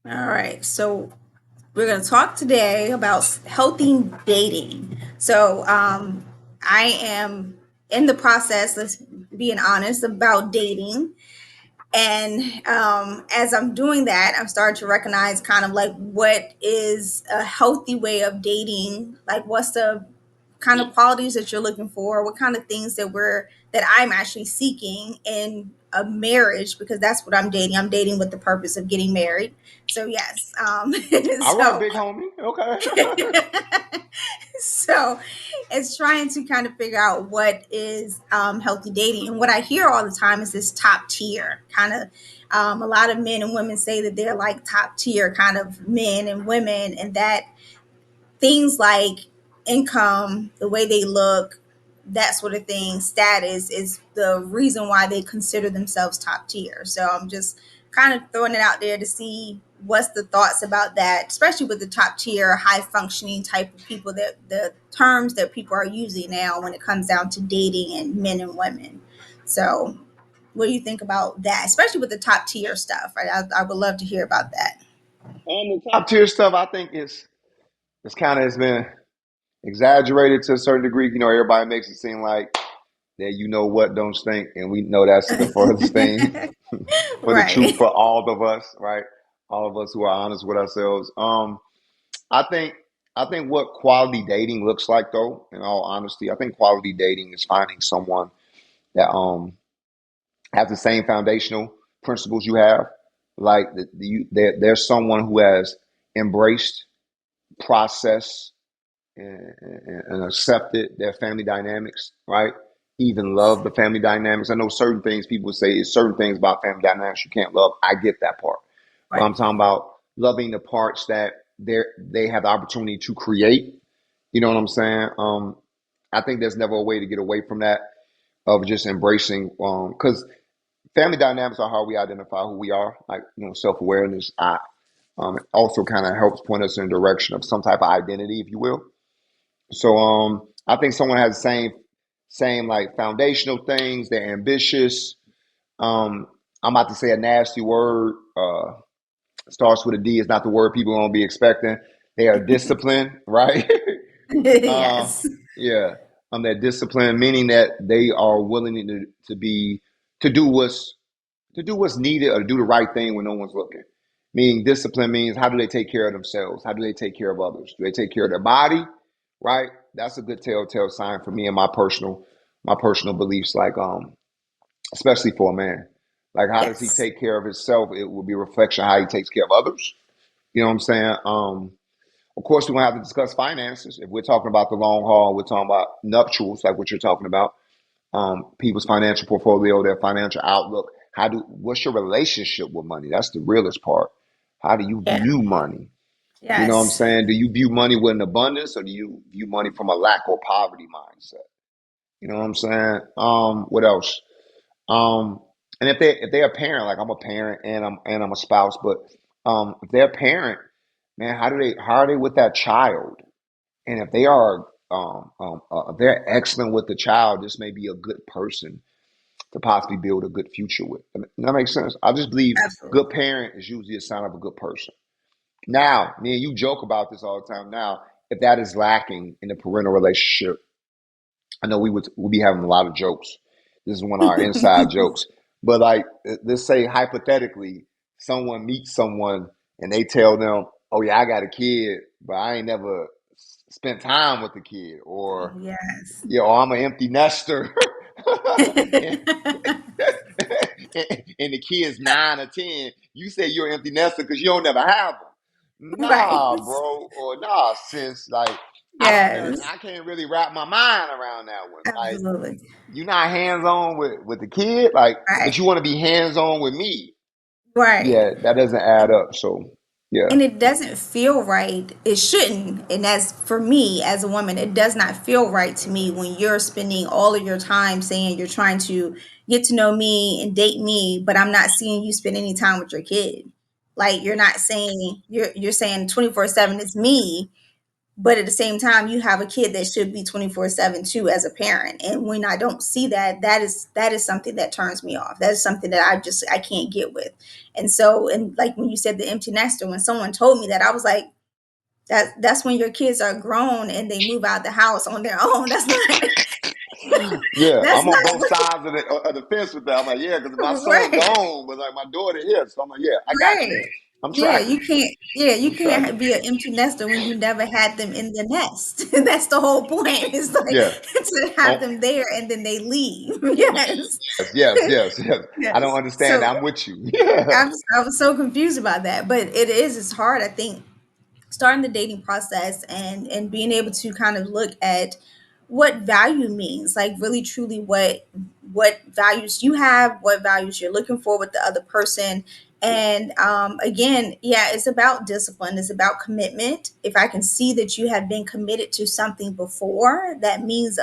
All right. So we're going to talk today about healthy dating. I am in the process, let's being honest, about dating. And as I'm doing that, I'm starting to recognize kind of like what is a healthy way of dating. Like, what's the kind of qualities that you're looking for? What kind of things that I'm actually seeking in a marriage? Because that's what I'm dating. I'm dating with the purpose of getting married. So yes. All right, So big homie. Okay. so it's trying to kind of figure out what is healthy dating. And what I hear all the time is this top tier kind of. A lot of men and women say that they're like top tier kind of men and women, and that things like income, the way they look, that sort of thing, status is the reason why they consider themselves top tier. So I'm just kind of throwing it out there to see what's the thoughts about that, especially with the top tier, high functioning type of people, that the terms that people are using now when it comes down to dating and men and women. So what do you think about that, especially with the top tier stuff? I would love to hear about that. The top tier stuff, I think it's kind of it's been exaggerated to a certain degree. Everybody makes it seem like that you know what don't stink, and we know that's the furthest thing for the truth Right. for all of us, right? All of us who are honest with ourselves. I think I think what quality dating looks like, though, in all honesty, I think quality dating is finding someone that has the same foundational principles you have. Like there's someone who has embraced, processed, and accepted their family dynamics, right? Even love the family dynamics. I know certain things people would say is certain things about family dynamics you can't love. I get that part, but Right. I'm talking about loving the parts that they have the opportunity to create. You know what I'm saying? I think there's never a way to get away from that of just embracing because family dynamics are how we identify who we are, like self-awareness. It also kind of helps point us in a direction of some type of identity, if you will. So I think someone has the same like foundational things. They're ambitious. I'm about to say a nasty word. Starts with a D. It's not the word people gonna be expecting. They are disciplined, right? uh, Yes. yeah. They're disciplined, meaning that they are willing to do what's needed or do the right thing when no one's looking. Meaning discipline means how do they take care of themselves? How do they take care of others? Do they take care of their body? Right? That's a good telltale sign for me and my personal beliefs, like especially for a man. Like how does he Yes. take care of himself? It will be a reflection of how he takes care of others. You know what I'm saying? Of course, we're gonna have to discuss finances. If we're talking about the long haul, we're talking about nuptials, like what you're talking about. People's financial portfolio, their financial outlook. What's your relationship with money? That's the realest part. How do you Yeah. view money? You know what I'm Yes. saying? Do you view money with an abundance or do you view money from a lack or poverty mindset? You know what I'm saying? What else? Um, and if they're a parent, like I'm a parent and I'm a spouse, but if they're a parent, man, how are they with that child? And if they are if they're excellent with the child, this may be a good person to possibly build a good future with. I mean, that makes sense. I just believe Absolutely. good parent is usually a sign of a good person. Now, me and you joke about this all the time. Now, if that is lacking in the parental relationship, I know we'll be having a lot of jokes. This is one of our inside jokes. But like, let's say hypothetically, someone meets someone and they tell them, "Oh yeah, I got a kid, but I ain't never spent time with the kid," or Yes. "Yeah, oh, I'm an empty nester," and, and the kid's 9 or 10. You say you're an empty nester because you don't never have them. Right. Nah, bro, or nah, sis. Like, Yes. I can't really wrap my mind around that one. Like, Absolutely. you're not hands on with the kid, like, but Right. you want to be hands on with me. Right. Yeah, that doesn't add up. So, yeah, And it doesn't feel right. It shouldn't. And as for me as a woman, it does not feel right to me when you're spending all of your time saying you're trying to get to know me and date me, but I'm not seeing you spend any time with your kid. Like, you're not saying, you're saying 24/7 is me, but at the same time you have a kid that should be 24/7 too as a parent, and when I don't see that, that is something that turns me off. That is something that I can't get with. And so, and like when you said the empty nester, when someone told me that, I was like, that's when your kids are grown and they move out the house on their own. That's not Yeah, that's I'm on not both sides of the fence with that. I'm like, yeah, because my son right. gone, but like my daughter here, so I'm like, yeah, I got you. Right. I'm Yeah, tracking. you can't. Yeah, you I'm tracking. can't be an empty nester when you never had them in the nest. That's the whole point. It's like Yeah. to have Oh, them there and then they leave. Yes. yes, yes, yes, yes. I don't Yes. understand. So I'm with you. Yeah. I was so confused about that, but it's hard. I think starting the dating process and being able to kind of look at what value means, like really truly what values you have, what values you're looking for with the other person. And again, yeah, it's about discipline, it's about commitment. If I can see that you have been committed to something before, that means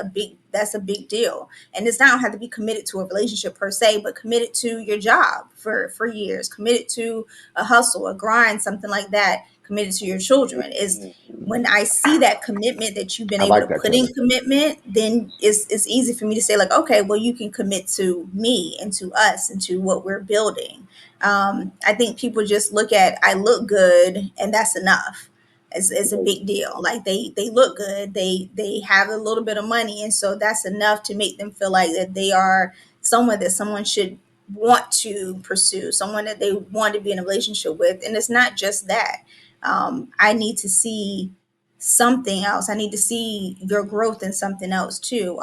that's a big deal. And it's not have to be committed to a relationship per se, but committed to your job for years, committed to a hustle, a grind, something like that, committed to your children. Is when I see that commitment that you've been I able to like that, put in Kelly. commitment, then it's easy for me to say like, okay, well, you can commit to me and to us and to what we're building. I think people just look at I look good and that's enough. It's a big deal. Like they look good, they have a little bit of money, and so that's enough to make them feel like that they are someone that someone should want to pursue, someone that they want to be in a relationship with. And it's not just that. I need to see something else. I need to see your growth in something else too.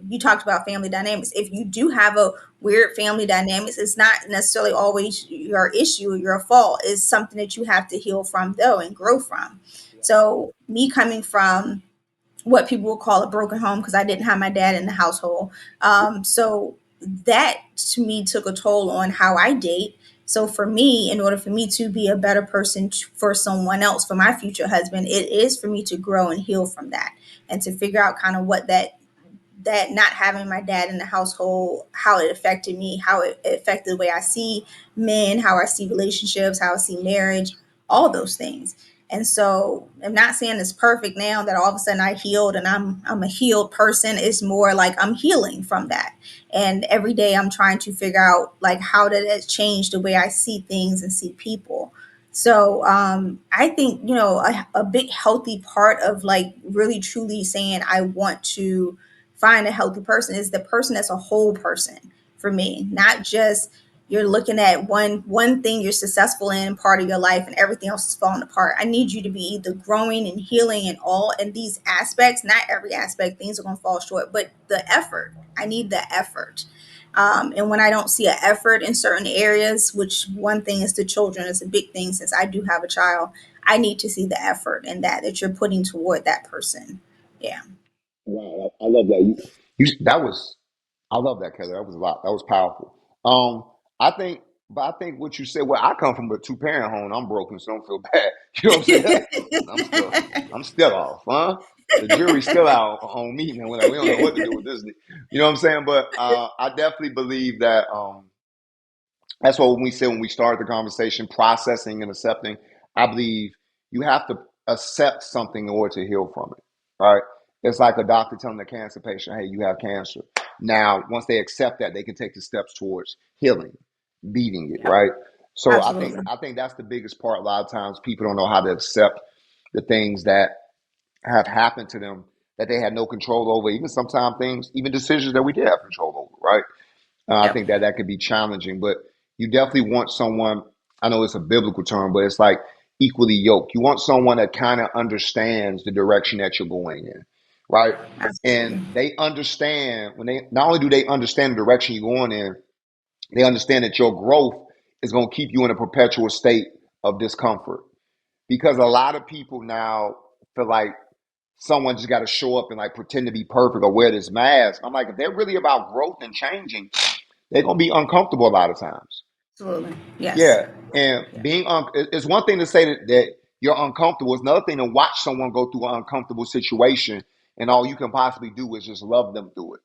You talked about family dynamics. If you do have a weird family dynamics, it's not necessarily always your issue or your fault. It's something that you have to heal from though and grow from. So me coming from what people would call a broken home, because I didn't have my dad in the household. So that to me took a toll on how I date. So for me, in order for me to be a better person for someone else, for my future husband, it is for me to grow and heal from that and to figure out kind of what that not having my dad in the household, how it affected me, how it affected the way I see men, how I see relationships, how I see marriage, all those things. And so I'm not saying it's perfect now that all of a sudden I healed and I'm a healed person. It's more like I'm healing from that. And every day I'm trying to figure out like how did it change the way I see things and see people. So I think, a big healthy part of like really truly saying I want to find a healthy person is the person as a whole person for me, not just you're looking at one thing you're successful in part of your life and everything else is falling apart. I need you to be either growing and healing in all in these aspects. Not every aspect, things are going to fall short, but the effort. I need the effort. And when I don't see an effort in certain areas, which one thing is the children is a big thing since I do have a child, I need to see the effort in that you're putting toward that person. Yeah. Wow, I love that. That was I love that, Kelly. That was a lot. That was powerful. I think, but I think what you said. Well, I come from a two-parent home. I'm broken, so don't feel bad. You know what I'm saying? I'm still off, huh? The jury's still out on me, man. We're like, we don't know what to do with this. You know what I'm saying? But I definitely believe that. That's what when we said when we started the conversation, processing and accepting. I believe you have to accept something in order to heal from it. Right? It's like a doctor telling a cancer patient, "Hey, you have cancer." Now, once they accept that, they can take the steps towards healing, beating it. Yep, Right? So absolutely. I think that's the biggest part. A lot of times, people don't know how to accept the things that have happened to them that they had no control over. Even sometimes things, even decisions that we did have control over. Right? I Yep, think that that could be challenging, but you definitely want someone. I know it's a biblical term, but it's like equally yoked. You want someone that kind of understands the direction that you're going in, right? absolutely. And they understand when they not only do they understand the direction you're going in, they understand that your growth is going to keep you in a perpetual state of discomfort. Because a lot of people now feel like someone just got to show up and like pretend to be perfect or wear this mask. I'm like, if they're really about growth and changing, they're gonna be uncomfortable a lot of times. Absolutely. Yes. Yeah, and Yeah. it's one thing to say that you're uncomfortable. It's another thing to watch someone go through an uncomfortable situation, and all you can possibly do is just love them through it.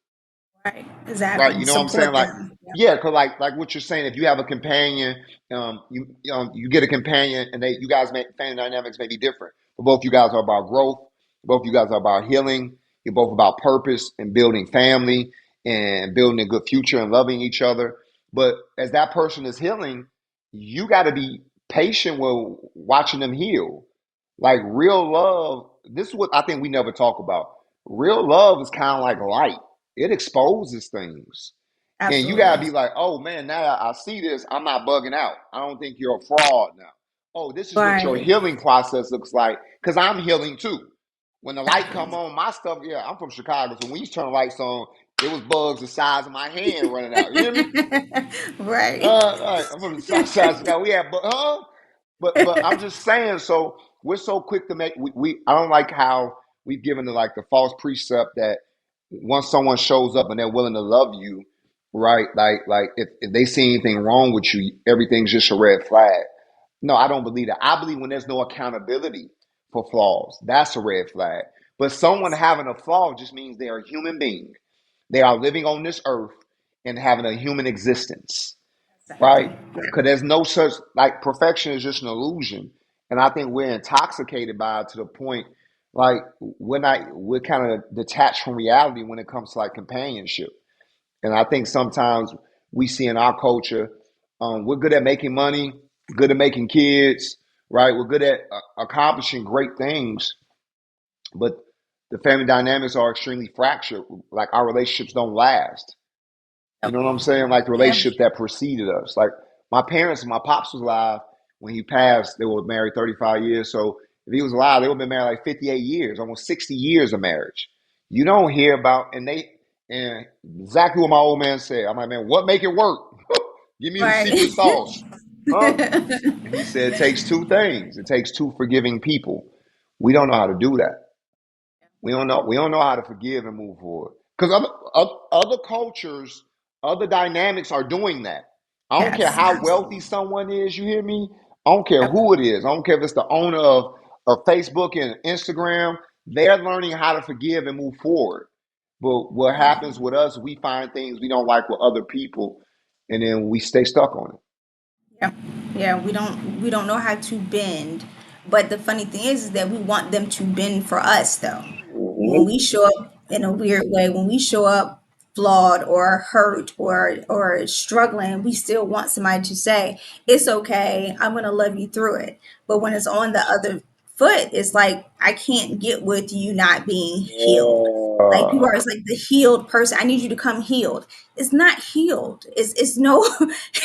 Right. Right? Exactly. You know what I'm saying? Support Like, them. Yep. yeah, because like what you're saying, if you have a companion, you get a companion, and you guys may family dynamics may be different, but both you guys are about growth. Both of you guys are about healing. You're both about purpose and building family and building a good future and loving each other. But as that person is healing, you got to be patient with watching them heal. Like real love, this is what I think we never talk about. Real love is kind of like light. It exposes things. And you gotta Absolutely. be like, oh man, now I see this. I'm not bugging out. I don't think you're a fraud now. Oh, this is what your Right. healing process looks like. Cause I'm healing too. When the light come Absolutely. on, my stuff, yeah, I'm from Chicago. So when you turn the lights on, it was bugs the size of my hand running out. You hear me? Right. Right. I'm from the south side of Chicago. We have, but I'm just saying. So we're so quick to make. We I don't like how we've given the false precept that once someone shows up and they're willing to love you, right? Like if they see anything wrong with you, everything's just a red flag. No, I don't believe that. I believe when there's no accountability for flaws, that's a red flag. But someone Yes. having a flaw just means they are a human being. They are living on this earth and having a human existence, Exactly. right? Yeah. Because there's no such like perfection is just an illusion, and I think we're intoxicated by it to the point like we're kind of detached from reality when it comes to like companionship. And I think sometimes we see in our culture, we're good at making money, good at making kids, right? We're good at accomplishing great things, but the family dynamics are extremely fractured. Like our relationships don't last. You Yep. know what I'm saying? Like the Yeah. relationship that preceded us. Like my parents, my pops was alive when he passed. They were married 35 years. So if he was alive, they would have been married like 58 years, almost 60 years of marriage. You don't hear about, and exactly what my old man said. I'm like, man, what make it work? Give me the secret Right. sauce. Huh? And he said it takes two things. It takes two forgiving people. We don't know how to do that. We don't know how to forgive and move forward because other cultures, other dynamics are doing that. I don't care Yes. how wealthy Absolutely. someone is. You hear me? I don't care Yep. who it is. I don't care if it's the owner of Facebook and Instagram. They're learning how to forgive and move forward. But what happens with us, we find things we don't like with other people, and then we stay stuck on it. Yeah, yeah, we don't know how to bend. But the funny thing is that we want them to bend for us though. When Mhm. we show up in a weird way, when we show up flawed or hurt or struggling, we still want somebody to say, "It's okay. I'm going to love you through it." But when it's on the other foot, it's like I can't get with you not being healed. Like people Yeah. are, it's like the healed person. I need you to come healed. It's not healed. It's no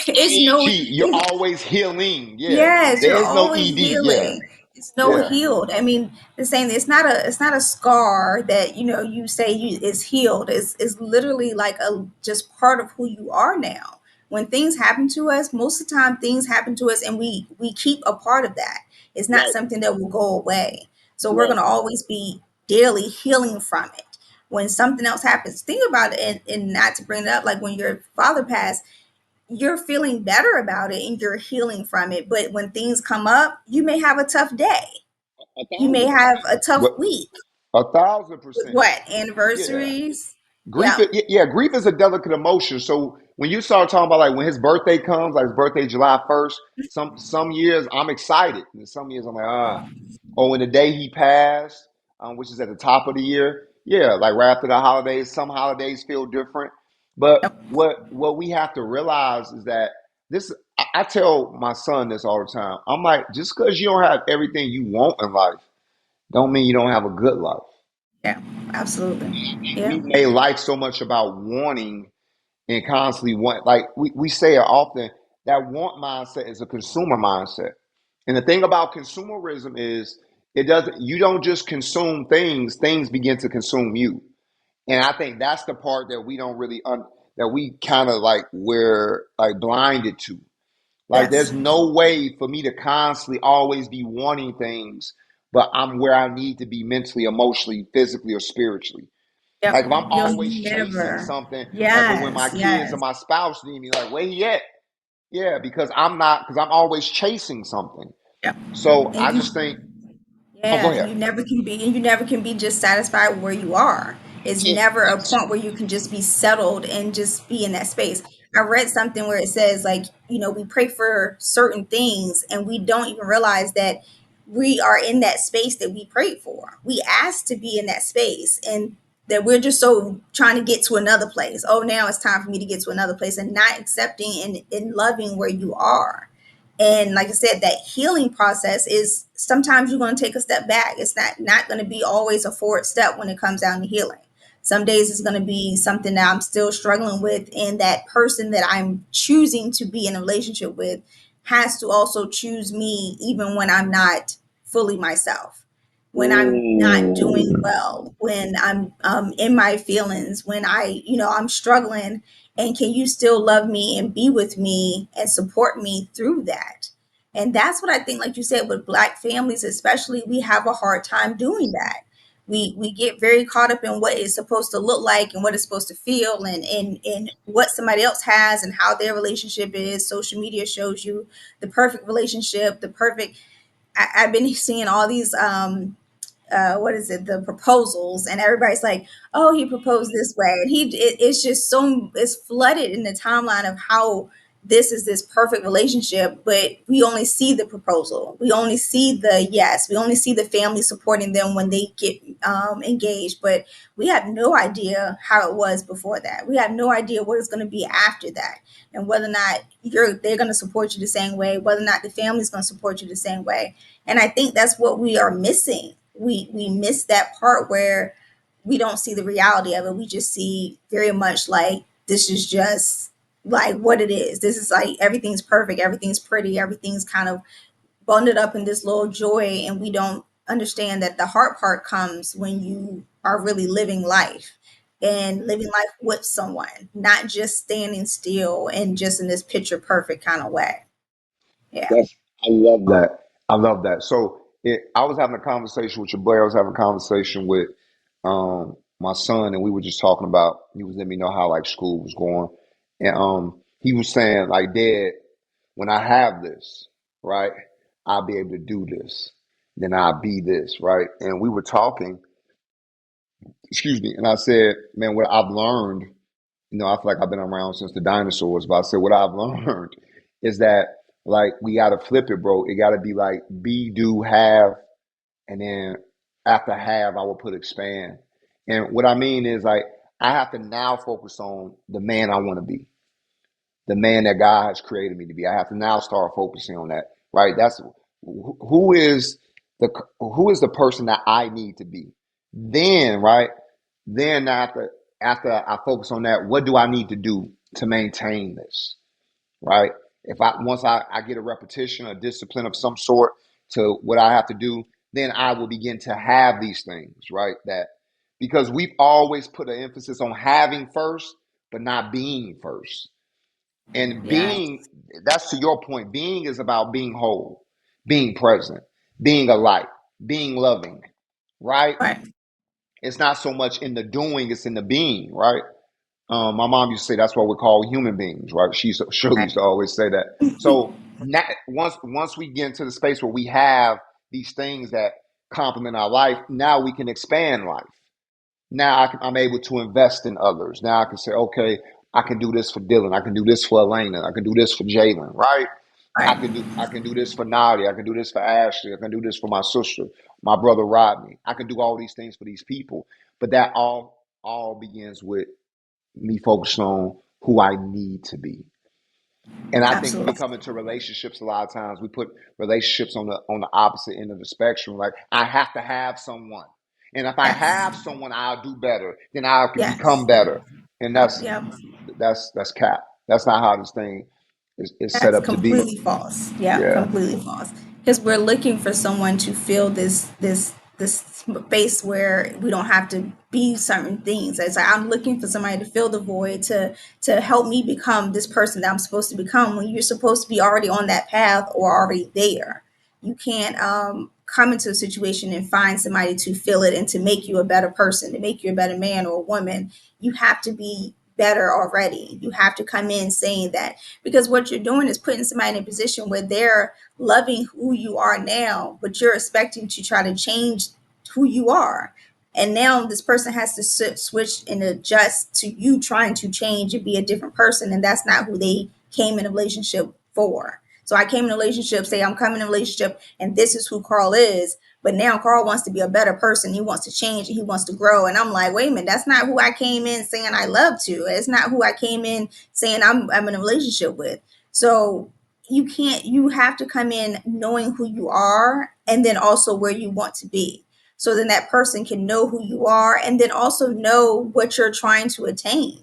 it's no EG, you're always healing. Yeah. yes, you're There's no always ED. Yeah. healing. It's no Yeah. healed. I mean, the same. It's not a scar that you say you is healed. It's literally like a just part of who you are now. When things happen to us, most of the time things happen to us, and we keep a part of that. It's not Right. something that will go away. So we're Right. gonna always be daily healing from it. When something else happens, think about it, and not to bring it up, like when your father passed, you're feeling better about it and you're healing from it. But when things come up, you may have a tough day. A You may thousand have percent. a tough What? week A thousand with percent. what? Yeah. Anniversaries. Grief, Yeah. yeah, grief is a delicate emotion. So when you start talking about like when his birthday comes, like his birthday July 1st, some years I'm excited, and some years I'm like Or when the day he passed, which is at the top of the year, yeah, like right after the holidays. Some holidays feel different, but Yep. what we have to realize is that this. I tell my son this all the time. I'm like, just because you don't have everything you want in life, don't mean you don't have a good life. Yeah. Absolutely. Yeah. We made life so much about wanting and constantly want. Like we say it often, that want mindset is a consumer mindset. And the thing about consumerism is it doesn't you don't just consume things, things begin to consume you. And I think that's the part that we don't really that we kind of like we're like blinded to. Like Yes. there's no way for me to constantly always be wanting things, but I'm where I need to be mentally, emotionally, physically, or spiritually. Yep. Like if I'm You'll always chasing never. something, like or when my Yes. kids or Yes. my spouse need me, like where he at? Yeah, because I'm always chasing something. Yep. So And I you just think, oh, go Yeah, ahead. you never can be just satisfied where you are. It's Yeah, never a point where you can just be settled and just be in that space. I read something where it says like, we pray for certain things and we don't even realize that we are in that space that we prayed for. We asked to be in that space, and that we're just so trying to get to another place. Oh, now it's time for me to get to another place, and not accepting and loving where you are. And like I said, that healing process is sometimes you're going to take a step back. It's not going to be always a forward step when it comes down to healing. Some days it's going to be something that I'm still struggling with, and that person that I'm choosing to be in a relationship with has to also choose me even when I'm not fully myself, when I'm not doing Ooh. well, when I'm in my feelings, when I'm struggling, and can you still love me and be with me and support me through that? And that's what I think, like you said, with Black families especially, we have a hard time doing that. We get very caught up in what it's supposed to look like and what it's supposed to feel, and what somebody else has and how their relationship is. Social media shows you the perfect relationship, the perfect. I've been seeing all these what is it, the proposals, and everybody's like, oh, he proposed this way, and it's just so, it's flooded in the timeline of how this is this perfect relationship, but we only see the proposal, we only see the yes, we only see the family supporting them when they get engaged, but we have no idea how it was before that. We have no idea what it's going to be after that, and whether or not they're going to support you the same way, whether or not the family's going to support you the same way. And I think that's what we are missing. We miss that part where we don't see the reality of it. We just see very much like this is just like what it is. This is like everything's perfect, everything's pretty, everything's kind of bundled up in this little joy, and we don't understand that the hard part comes when you are really living life, and living life with someone, not just standing still and just in this picture perfect kind of way. Yeah. That's I love that. I love that. So I was having a conversation with your boy. I was having a conversation with my son, and we were just talking about. He was letting me know how like school was going, and he was saying like, Dad, when I have this, right, I'll be able to do this. Then I'll be this, right. And we were talking. Excuse me. And I said, man, what I've learned, I feel like I've been around since the dinosaurs, but I said what I've learned is that like we gotta flip it, bro. It gotta be like be, do, have, and then after have, I will put expand. And what I mean is like I have to now focus on the man I want to be, the man that God has created me to be. I have to now start focusing on that, right? That's who is the person that I need to be. Then, right? Then after I focus on that, what do I need to do to maintain this, right? If I once I get a repetition, a discipline of some sort to what I have to do, then I will begin to have these things, right? That because we've always put an emphasis on having first, but not being first. And Yeah. being, that's to your point, being is about being whole, being present, being a light, being loving, right? Right. It's not so much in the doing, it's in the being, right? My mom used to say that's what we call human beings, right? Shirley used Right. to always say that. So once we get into the space where we have these things that complement our life, now we can expand life. Now I'm able to invest in others. Now I can say, okay, I can do this for Dylan. I can do this for Elena. I can do this for Jalen, right? Right. I can do this for Nadia. I can do this for Ashley. I can do this for my sister, my brother Rodney. I can do all these things for these people. But that all begins with me focusing on who I need to be. And I think when we Absolutely. come into relationships, a lot of times we put relationships on the opposite end of the spectrum. Like I have to have someone, and if I Yes. have someone, I'll do better. Then I can become Yes. better, and Yep. that's cap. That's not how this thing is set That's up to be. completely false. Yeah, Yeah. completely false. Because we're looking for someone to fill this space where we don't have to be certain things. It's like I'm looking for somebody to fill the void, to help me become this person that I'm supposed to become. When you're supposed to be already on that path or already there, you can't come into a situation and find somebody to fill it and to make you a better person, to make you a better man or a woman. You have to be better already. You have to come in saying that, because what you're doing is putting somebody in a position where they're loving who you are now, but you're expecting to try to change who you are. And now this person has to switch and adjust to you trying to change and be a different person. And that's not who they came in a relationship for. So I came in a relationship, say I'm coming in a relationship, and this is who Carl is. But now Carl wants to be a better person. He wants to change and he wants to grow. And I'm like, wait a minute, that's not who I came in saying I love to. It's not who I came in saying I'm in a relationship with. So you have to come in knowing who you are and then also where you want to be. So then that person can know who you are and then also know what you're trying to attain.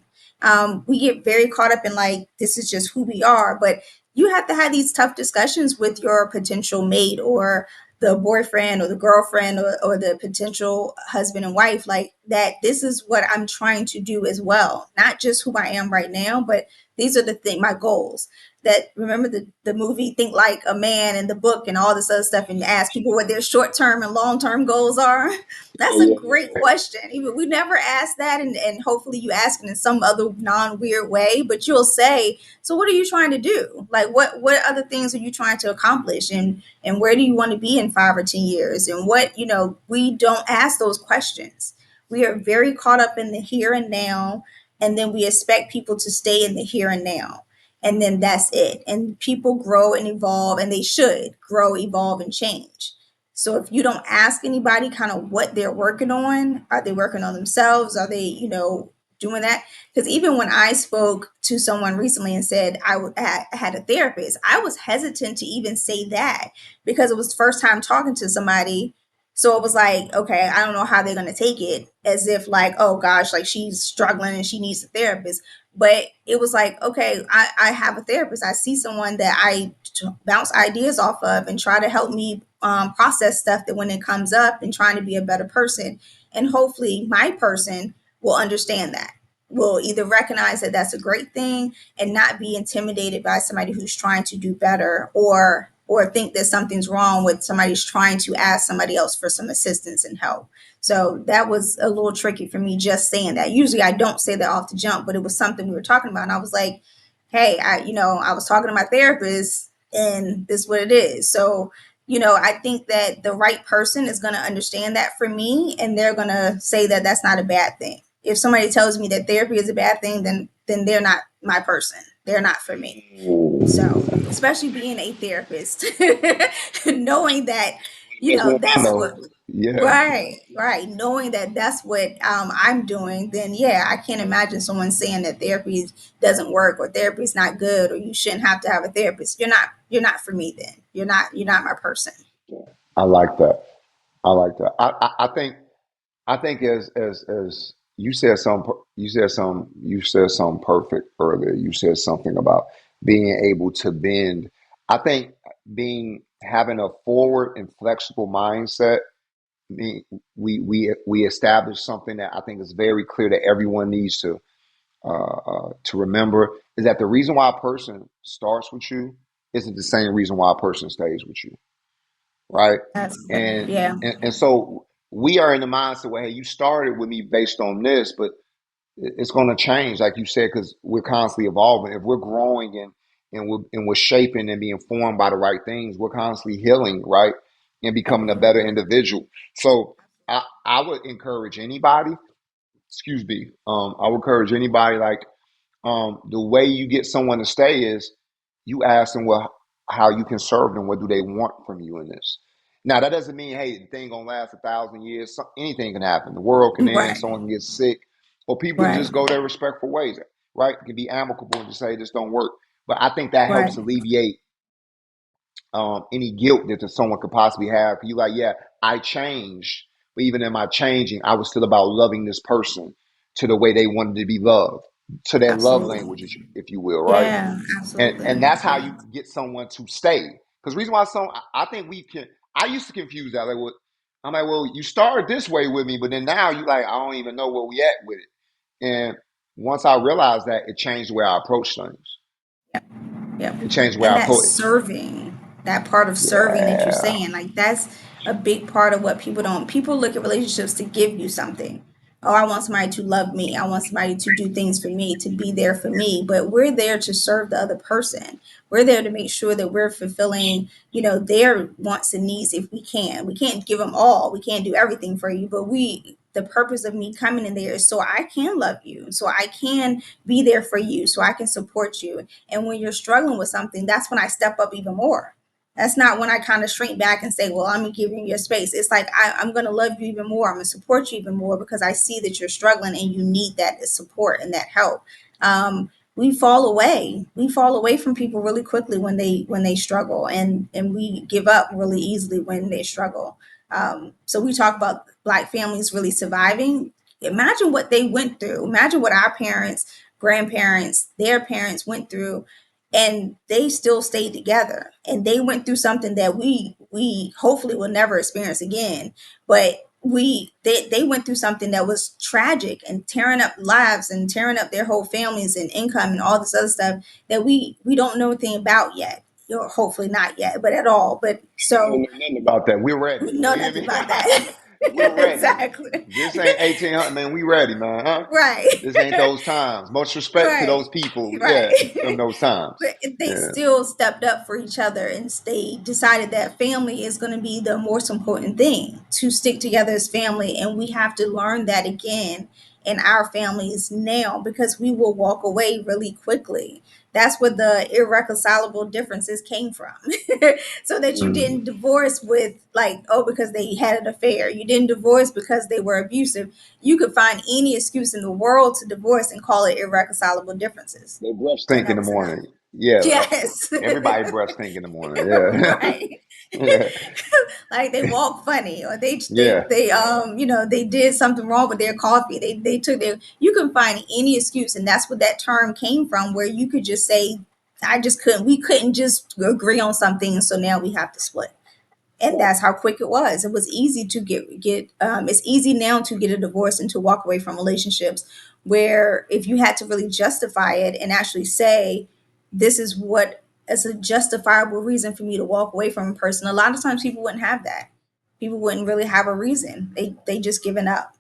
We get very caught up in like, this is just who we are, but you have to have these tough discussions with your potential mate or the boyfriend or the girlfriend or the potential husband and wife, like that this is what I'm trying to do as well, not just who I am right now, but these are the thing my goals. That remember the movie Think Like a Man and the book and all this other stuff, and you ask people what their short-term and long-term goals are. That's a Yeah, great question. Even we never ask that, and hopefully you ask it in some other non-weird way, but you'll say, so what are you trying to do? Like what other things are you trying to accomplish, and where do you want to be in 5 or 10 years? And what, we don't ask those questions. We are very caught up in the here and now, and then we expect people to stay in the here and now. And then that's it. And people grow and evolve, and they should grow, evolve, and change. So if you don't ask anybody kind of what they're working on, are they working on themselves? Are they, doing that? Because even when I spoke to someone recently and said I had a therapist, I was hesitant to even say that because it was the first time talking to somebody. So it was like, okay, I don't know how they're going to take it, as if like, oh gosh, like she's struggling and she needs a therapist. But it was like, okay, I have a therapist. I see someone that I bounce ideas off of and try to help me process stuff that when it comes up and trying to be a better person. And hopefully my person will understand that, will either recognize that that's a great thing and not be intimidated by somebody who's trying to do better, or think that something's wrong with somebody's trying to ask somebody else for some assistance and help. So that was a little tricky for me just saying that. Usually I don't say that off the jump, but it was something we were talking about. And I was like, hey, I was talking to my therapist and this is what it is. So, I think that the right person is going to understand that for me, and they're going to say that that's not a bad thing. If somebody tells me that therapy is a bad thing, then they're not my person. They're not for me. So, especially being a therapist, knowing that, that's what I that's what, know. Yeah. right, right, knowing that that's what I'm doing, then yeah, I can't imagine someone saying that therapy doesn't work or therapy is not good or you shouldn't have to have a therapist. You're not for me then. You're not my person. I like that. I like that. I think as you said something perfect earlier. You said something about being able to bend. I think being having a forward and flexible mindset. We establish something that I think is very clear that everyone needs to remember is that the reason why a person starts with you isn't the same reason why a person stays with you, right? That's And yeah. and so we are in the mindset where hey, you started with me based on this, but it's going to change, like you said, because we're constantly evolving. If we're growing and we're shaping and being formed by the right things, we're constantly healing, right, and becoming a better individual. So I would encourage anybody. Excuse me. I would encourage anybody like the way you get someone to stay is you ask them well how you can serve them. What do they want from you in this? Now that doesn't mean hey the thing gonna last 1,000 years. Anything can happen. The world can end. Right, Someone can get sick, or people can right, just go their respectful ways. Right? It can be amicable and just say this don't work. But I think that right. helps alleviate any guilt that someone could possibly have. You like, yeah, I changed, but even in my changing, I was still about loving this person to the way they wanted to be loved, to their love Absolutely. language, if you will, right? Yeah, And absolutely. that's how Yeah. you get someone to stay. Because reason why some, I think we can. I used to confuse that. Like, well, I'm like, well, you started this way with me, but then now you like, I don't even know where we at with it. And once I realized that, it changed the way I approach things. Yep. It changed the way And I that approach. serving, that part of serving that you're Yeah, saying, like that's a big part of what people don't. People look at relationships to give you something. Oh, I want somebody to love me. I want somebody to do things for me, to be there for me. But we're there to serve the other person. We're there to make sure that we're fulfilling, their wants and needs if we can. We can't give them all. We can't do everything for you, but the purpose of me coming in there is so I can love you, so I can be there for you, so I can support you. And when you're struggling with something, that's when I step up even more. That's not when I kind of shrink back and say, well, I'm giving you space. It's like I'm going to love you even more. I'm going to support you even more because I see that you're struggling and you need that support and that help. We fall away. We fall away from people really quickly when they struggle, and we give up really easily when they struggle. So we talk about Black families really surviving. Imagine what they went through. Imagine what our parents, grandparents, their parents went through, and they still stayed together. And they went through something that we hopefully will never experience again. But they went through something that was tragic and tearing up lives and tearing up their whole families and income and all this other stuff that we don't know anything about yet. You know, hopefully not yet, but at all. But We don't so know nothing about that. We're we ready. know You hear nothing me? about that. We're ready. Exactly. This ain't 1800, man. We ready, man. Huh? Right. This ain't those times. Much respect to Right. those people. Yeah, from Right. those times. But they Yeah. still stepped up for each other and they decided that family is going to be the most important thing, to stick together as family. And we have to learn that again in our families now, because we will walk away really quickly. That's where the irreconcilable differences came from. So that you Mm. didn't divorce with, like, oh, because they had an affair. You didn't divorce because they were abusive. You could find any excuse in the world to divorce and call it irreconcilable differences. They brush And stink in that the was enough. morning. Yeah. Yes. Everybody brush stink in the morning. Yeah. Right. Yeah. Like they walk funny, or Yeah. they did something wrong with their coffee. They took their, you can find any excuse, and that's what that term came from, where you could just say, I just couldn't we couldn't just agree on something, and so now we have to split. And Right. that's how quick it was. It was easy to get it's easy now to get a divorce and to walk away from relationships, where if you had to really justify it and actually say, this is what is a justifiable reason for me to walk away from a person, a lot of times people wouldn't have that. People wouldn't really have a reason. They just given up.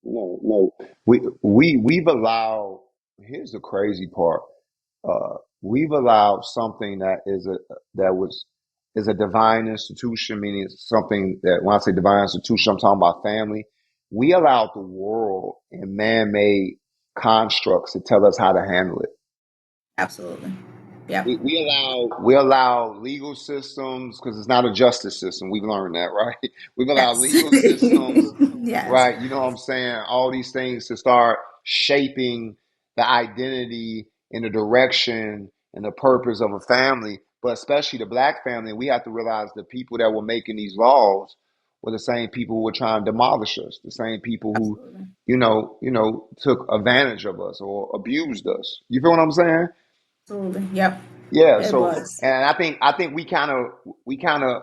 No, no. We've allowed, here's the crazy part. We've allowed something that was is a divine institution, meaning it's something that, when I say divine institution, I'm talking about family. We allowed the world and man-made constructs to tell us how to handle it. Absolutely. Yep. We allow legal systems, because it's not a justice system. We've learned that, right? We've allowed Yes. legal systems, Yes. right? You know what I'm saying? All these things to start shaping the identity and the direction and the purpose of a family, but especially the Black family. We have to realize the people that were making these laws were the same people who were trying to demolish us, the same people who, Absolutely. took advantage of us or abused us. You feel what I'm saying? Absolutely. Yep. Yeah, It so was. and I think we kind of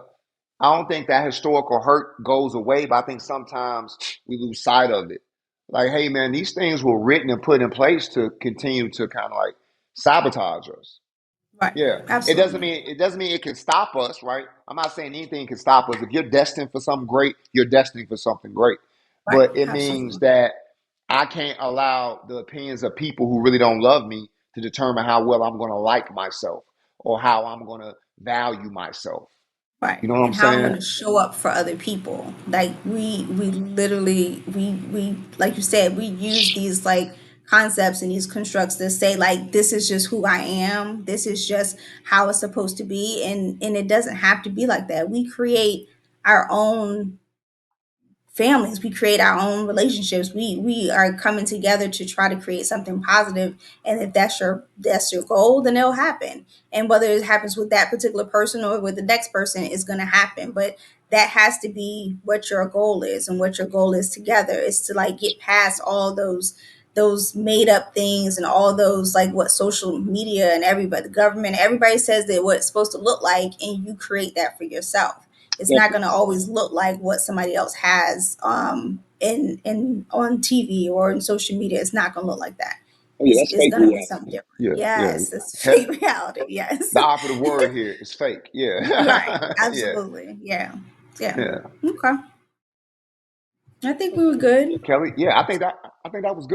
I don't think that historical hurt goes away, but I think sometimes we lose sight of it. Like, hey man, these things were written and put in place to continue to kind of like sabotage us. Right. Yeah. Absolutely. It doesn't mean it can stop us, right? I'm not saying anything can stop us. If you're destined for something great, you're destined for something great. Right. But it means Absolutely. that I can't allow the opinions of people who really don't love me to determine how well I'm going to like myself or how I'm going to value myself. Right. You know what I'm And how I'm saying? going to show up for other people. Like we literally, we, like you said, we use these like concepts and these constructs to say, like, this is just who I am. This is just how it's supposed to be. And it doesn't have to be like that. We create our own families, we create our own relationships, we are coming together to try to create something positive. And if that's your goal, then it'll happen. And whether it happens with that particular person or with the next person, is going to happen. But that has to be what your goal is, and what your goal is together is to like get past all those made up things and all those, like, what social media and everybody, the government, everybody says that what it's supposed to look like, and you create that for yourself. It's not going to always look like what somebody else has in on TV or in social media. It's not going to look like that. Oh yeah, It's, that's it's fake going to be something reality. different. Yeah, yeah. Yes, it's He- fake reality. Yes. the operative word here is fake. Right. Yeah. Yeah. Absolutely. Yeah. Yeah. Yeah. Okay. I think we were good. Yeah, Kelly. Yeah, I think that was good.